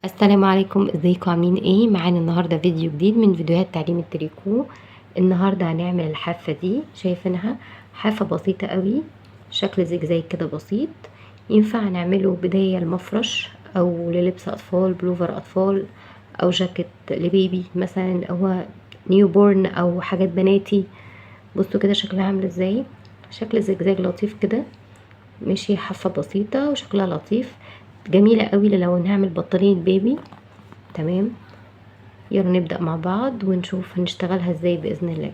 السلام عليكم، ازيكم عاملين ايه؟ معانا النهارده فيديو جديد من فيديوهات تعليم التريكو. النهارده هنعمل الحافه دي، شايفينها حافه بسيطه قوي، شكل زجزاج كده بسيط. ينفع نعمله بدايه المفرش او للبس اطفال، بلوفر اطفال او جاكيت لبيبي مثلا، او نيو بورن او حاجات بناتي. بصوا كده شكلها عامل ازاي، شكل زجزاج لطيف كده. ماشي، حافه بسيطه وشكلها لطيف، جميله قوي لو نعمل بطانيه بيبي. تمام، يلا نبدأ مع بعض ونشوف هنشتغلها ازاي بإذن الله.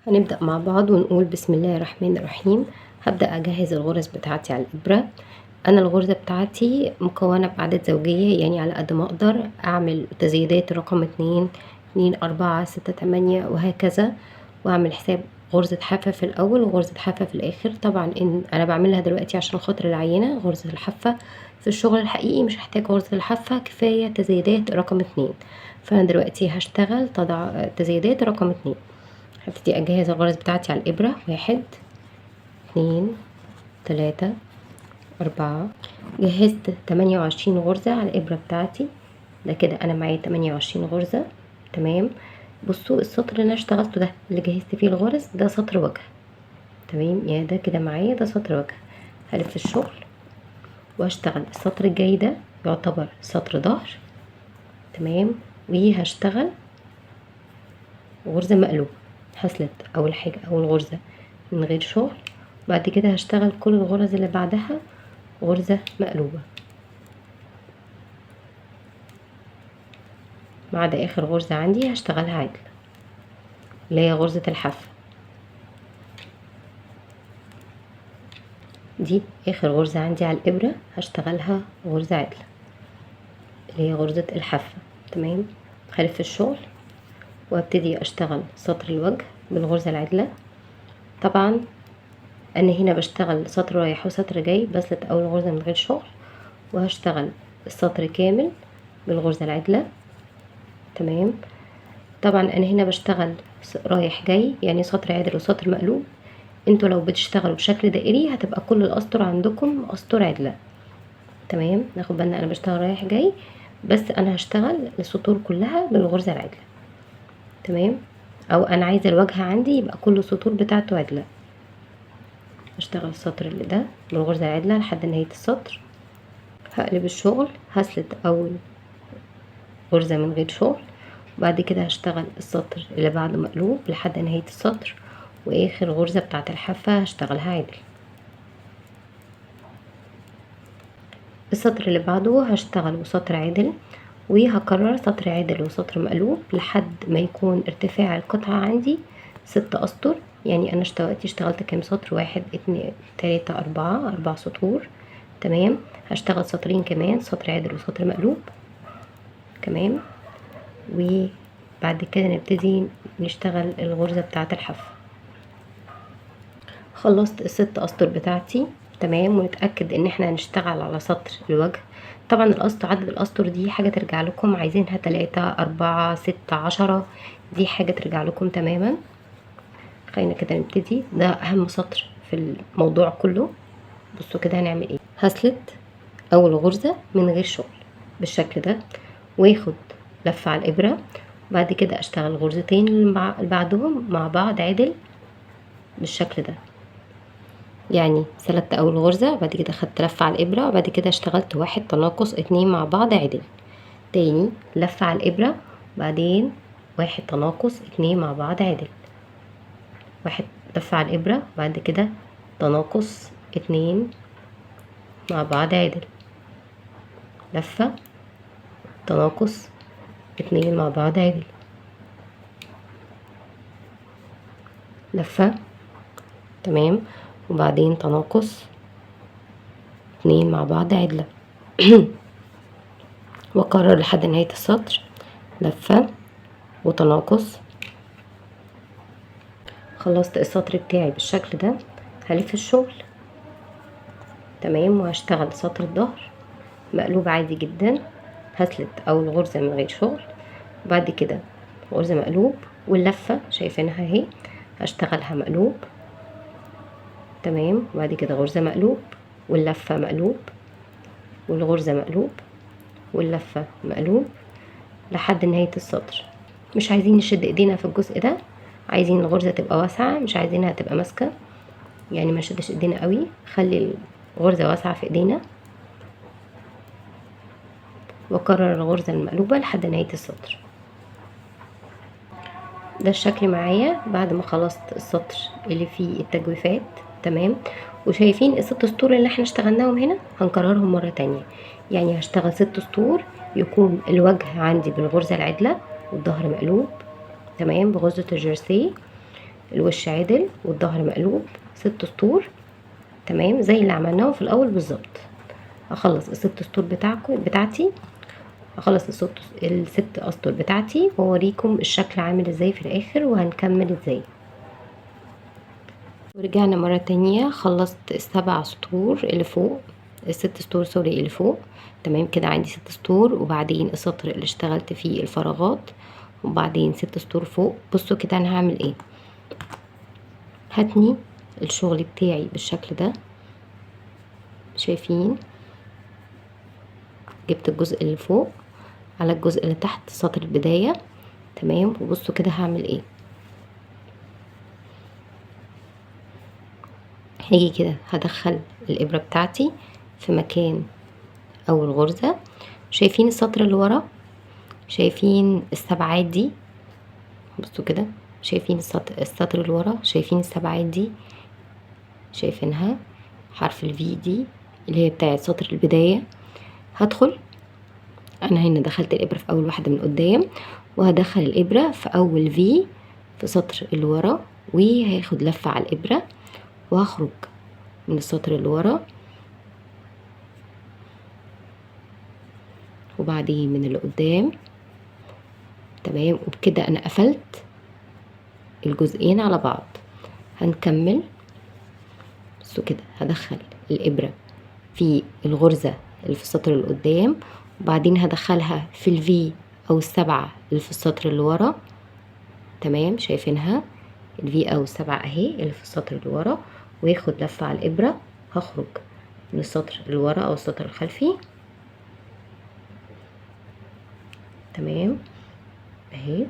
هنبدأ مع بعض ونقول بسم الله الرحمن الرحيم. هبدأ أجهز الغرز بتاعتي على الإبرة. أنا الغرزة بتاعتي مكونة بأعداد زوجية، يعني على قد ما أقدر أعمل تزايدات رقم 2 4 6 8 وهكذا، وأعمل حساب غرزة حافة في الأول وغرزة حافة في الآخر. طبعا إن أنا بعملها دلوقتي عشان خاطر العينة غرزة الحافة، في الشغل الحقيقي مش هحتاج غرزة الحافة، كفاية تزايدات رقم 2. فأنا دلوقتي هشتغل تزايدات رقم 2. هبتدي أجهز الغرز بتاعتي على الإبرة، 1 2 3 4. جهزت 28 غرزة على الإبرة بتاعتي، ده كده أنا معايا 28 غرزة. تمام، بصوا السطر اللي أنا اشتغلته ده اللي جهزت فيه الغرز ده سطر وجه. تمام، يعني ده كده معايا ده سطر وجه. هلف الشغل وهشتغل السطر الجاي ده يعتبر سطر ظهر. تمام، وهشتغل غرزة مقلوبة. هسلت أول حاجة أول غرزة من غير شغل، بعد كده هشتغل كل الغرز اللي بعدها غرزة مقلوبة، ما عدا اخر غرزة عندي هشتغلها عدل اللي هي غرزة الحافة. دي اخر غرزة عندي على الابرة هشتغلها غرزة عدل اللي هي غرزة الحافة. تمام، هلف الشغل وابتدي اشتغل سطر الوجه بالغرزة العدلة. طبعا انا هنا بشتغل سطر رايح وسطر جاي، بسلت اول غرزة من غير شغل وهشتغل السطر كامل بالغرزة العدلة. تمام، طبعا انا هنا بشتغل رايح جاي، يعني سطر عدل وسطر مقلوب. انتوا لو بتشتغلوا بشكل دائري هتبقى كل الاسطر عندكم اسطر عدلة. تمام، ناخد بالنا انا بشتغل رايح جاي، بس انا هشتغل السطور كلها بالغرزة العدلة. تمام، او انا عايزة الواجهة عندي يبقى كل السطور بتاعته عدلة. هشتغل السطر اللي ده بالغرزة العدلة لحد نهاية السطر. هقلب الشغل، هسلت اول غرزة من غير شغل، وبعد كده هشتغل السطر اللي بعده مقلوب لحد نهاية السطر، واخر غرزة بتاعة الحافة هشتغلها عدل. السطر اللي بعده هشتغل سطر عدل، وهكرر سطر عدل وسطر مقلوب لحد ما يكون ارتفاع القطعة عندي 6 اسطر. يعني انا اشتغلت كام سطر؟ 1 2 3 4 سطور. تمام، هشتغل سطرين كمان، سطر عدل وسطر مقلوب. تمام، وبعد كده نبتدي نشتغل الغرزة بتاعة الحافة. خلصت ال6 اسطر بتاعتي. تمام، ونتأكد ان احنا هنشتغل على سطر الوجه. طبعا الاسطر، عدد الاسطر دي حاجة ترجع لكم، عايزينها 3 4 6 10، دي حاجة ترجع لكم تماما. خلينا كده نبتدي، ده اهم سطر في الموضوع كله. بصوا كده هنعمل ايه. هسلت اول غرزة من غير شغل بالشكل ده، واخد لفة على الابرة، بعد كده اشتغل غرزتين اللي بعدهم مع بعض عدل بالشكل ده. يعني سلكت اول غرزة، بعد كده خدت لفة على الابرة، وبعد كده اشتغلت 1 تناقص 2 مع بعض عدل. تاني لفة على الابرة، بعدين 1 تناقص 2 مع بعض عدل. 1 لفة على الابرة، بعد كده تناقص 2 مع بعض عدل. لفة، تناقص 2 مع بعض عدل. لفة. تمام، وبعدين تناقص 2 مع بعض عدلة. واكرر لحد نهاية السطر، لفة وتناقص. خلصت السطر بتاعي بالشكل ده، هلف الشغل. تمام، وهشتغل سطر الظهر مقلوب عادي جدا. هسلت اول غرزة من غير شغل، بعد كده غرزة مقلوب، واللفة شايفينها اهي هشتغلها مقلوب. تمام، وبعد كده غرزة مقلوب واللفة مقلوب والغرزة مقلوب واللفة مقلوب لحد نهاية السطر. مش عايزين نشد ايدينا في الجزء ده، عايزين الغرزة تبقى واسعة، مش عايزينها تبقى ماسكة، يعني ما نشدش ايدينا قوي، خلي الغرزة واسعة في ايدينا. واكرر الغرزة المقلوبة لحد نهاية السطر. ده الشكل معايا بعد ما خلصت السطر اللي فيه التجويفات. تمام، وشايفين الست سطور اللي احنا اشتغلناهم هنا هنكررهم مرة تانية، يعني هشتغل 6 سطور، يكون الوجه عندي بالغرزة العدلة والظهر مقلوب. تمام، بغرزة الجرسي الوش عدل والظهر مقلوب، 6 سطور. تمام، زي اللي عملناهم في الاول بالظبط. اخلص الست سطور بتاعتي، اخلص الست اسطر بتاعتي واوريكم الشكل عامل ازاي في الاخر وهنكمل ازاي. ورجعنا مرة تانية، خلصت ال7 سطور اللي فوق، ال6 سطور سوري اللي فوق. تمام كده عندي 6 سطور، وبعدين السطر اللي اشتغلت فيه الفراغات، وبعدين 6 سطور فوق. بصوا كده انا هعمل ايه، هتني الشغل بتاعي بالشكل ده. شايفين جبت الجزء اللي فوق على الجزء اللي تحت سطر البداية. تمام، وبصوا كده هعمل ايه، هاجي كده هدخل الابرة بتاعتي في مكان اول غرزة. شايفين السطر اللي ورا، شايفين السبعات دي، بصوا كده شايفين السطر اللي ورا، شايفين السبعات دي، شايفينها حرف الفي دي اللي هي بتاعت سطر البداية. هدخل انا هنا دخلت الابرة في اول واحدة من قدام، وهدخل الابرة في اول في في سطر اللي ورا، وهاخد لفة على الابرة وهخرج من السطر اللي ورا، وبعدين من اللي قدام. تمام، وبكده انا قفلت الجزئين على بعض. هنكمل. بصوا كده هدخل الابرة في الغرزة اللي في السطر اللي قدام، وبعدين هدخلها في الفي او السبعة اللي في السطر اللي ورا. تمام، شايفينها الفي او السبعة اهي اللي في السطر اللي ورا، وياخد لفة على الابرة. هخرج من السطر اللي ورا او السطر الخلفي. تمام اهي،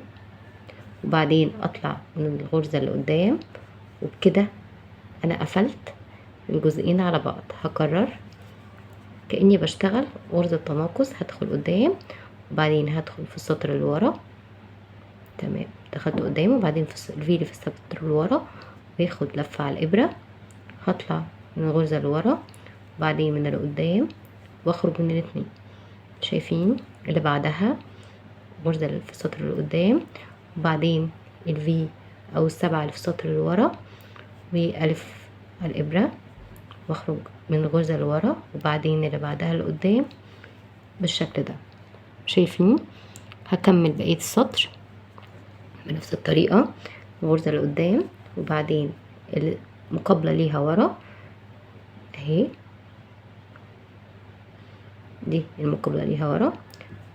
وبعدين اطلع من الغرزة اللي قدام، وبكده انا قفلت الجزئين على بعض. هكرر كأني بشتغل غرزة تناقص، هدخل قدام وبعدين هدخل في السطر اللي ورا. تمام، دخلت قدام وبعدين في الفي اللي في السطر اللي ورا، وياخد لفة على الابرة. هطلع من الغرزة اللي ورا وبعدين من اللي قدام واخرج من الاتنين. شايفين اللي بعدها الغرزة اللي في السطر اللي قدام، وبعدين الفي او السبعة اللي في السطر اللي ورا، والف على الابرة واخرج من الغرزة اللي ورا، وبعدين اللي بعدها اللي قدام بالشكل ده. شايفين هكمل بقية السطر بنفس الطريقة، الغرزة اللي قدام وبعدين المقابلة ليها ورا اهي، دي المقابلة ليها ورا،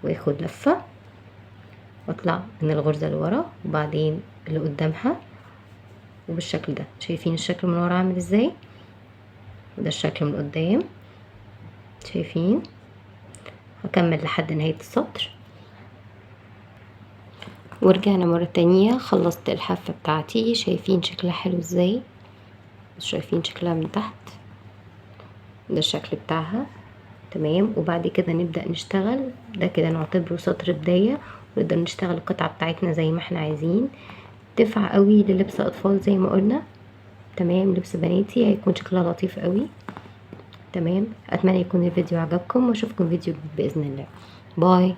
واخد لفة واطلع من الغرزة اللي ورا وبعدين اللي قدامها، وبالشكل ده. شايفين الشكل من ورا عامل ازاي، وده الشكل من قدام. شايفين هكمل لحد نهاية السطر. ورجعنا مرة تانية، خلصت الحافة بتاعتي. شايفين شكلها حلو ازاي، شايفين شكلها من تحت، ده الشكل بتاعها. تمام، وبعد كده نبدأ نشتغل. ده كده نعتبره سطر بداية، ونقدر نشتغل القطعة بتاعتنا زي ما احنا عايزين. تنفع قوي للبس اطفال زي ما قلنا. تمام، لبس بناتي هيكون شكلها لطيف قوي. تمام، اتمنى يكون الفيديو عجبكم، واشوفكم فيديو جديد باذن الله. باي.